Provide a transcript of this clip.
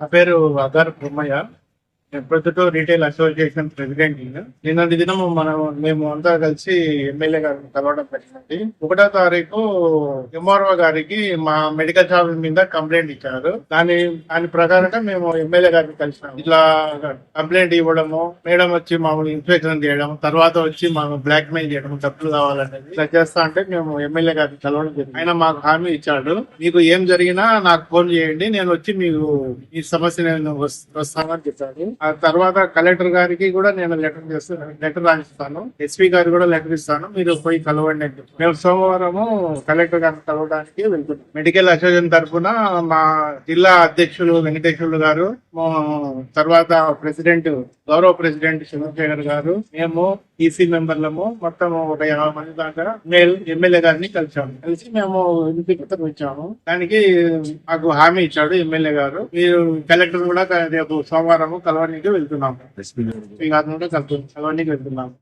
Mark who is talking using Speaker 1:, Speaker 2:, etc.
Speaker 1: నా పేరు అగార్ బ్రహ్మయ్య. నేను ప్రొద్దుటూరు రీటైల్ అసోసియేషన్ ప్రెసిడెంట్. నిన్నటి దినం మేము అంతా కలిసి ఎమ్మెల్యే గారిని కలవడం జరిగింది. 1వ తారీఖు ఎంఆర్ఓ గారికి మా మెడికల్ షాప్ మీద కంప్లైంట్ ఇచ్చారు. దాని ప్రకారంగా మేము ఎమ్మెల్యే గారిని కలిసినాము. ఇట్లా కంప్లైంట్ ఇవ్వడము, మేడం వచ్చి మామూలు ఇన్స్పెక్షన్ చేయడం, తర్వాత వచ్చి మాకు బ్లాక్ మెయిల్ చేయడం, డబ్బులు కావాలనేది ఇట్లా చేస్తా అంటే మేము ఎమ్మెల్యే గారిని కలవడం జరిగింది. ఆయన మాకు హామీ ఇచ్చాడు, మీకు ఏం జరిగినా నాకు ఫోన్ చేయండి, నేను వచ్చి మీకు ఈ సమస్య నేను వస్తానని చెప్పాడు. ఆ తర్వాత కలెక్టర్ గారికి కూడా నేను లెటర్ రాసిస్తాను, ఎస్పీ గారికి కూడా లెటర్ ఇస్తాను, మీరు పోయి కలవండి అని చెప్పి మేము సోమవారము కలెక్టర్ గారిని కలవడానికి వెళ్తున్నాం. మెడికల్ అసోసియేషన్ తరఫున మా జిల్లా అధ్యక్షులు వెంకటేశ్వర్లు గారు, తర్వాత గౌరవ ప్రెసిడెంట్ చంద్రశేఖర్ గారు, మేము ఈసీ మెంబర్లము మొత్తం ఒక 50 మంది దాకా ఎమ్మెల్యే గారిని కలిసి మేము ఇంటి పత్రం ఇచ్చాము. దానికి మాకు హామీ ఇచ్చాడు ఎమ్మెల్యే గారు, మీరు కలెక్టర్ కూడా రేపు సోమవారం కలవడానికి వెళ్తున్నాము, ఎస్పీ గారిని కూడా కలవడానికి వెళ్తున్నాము.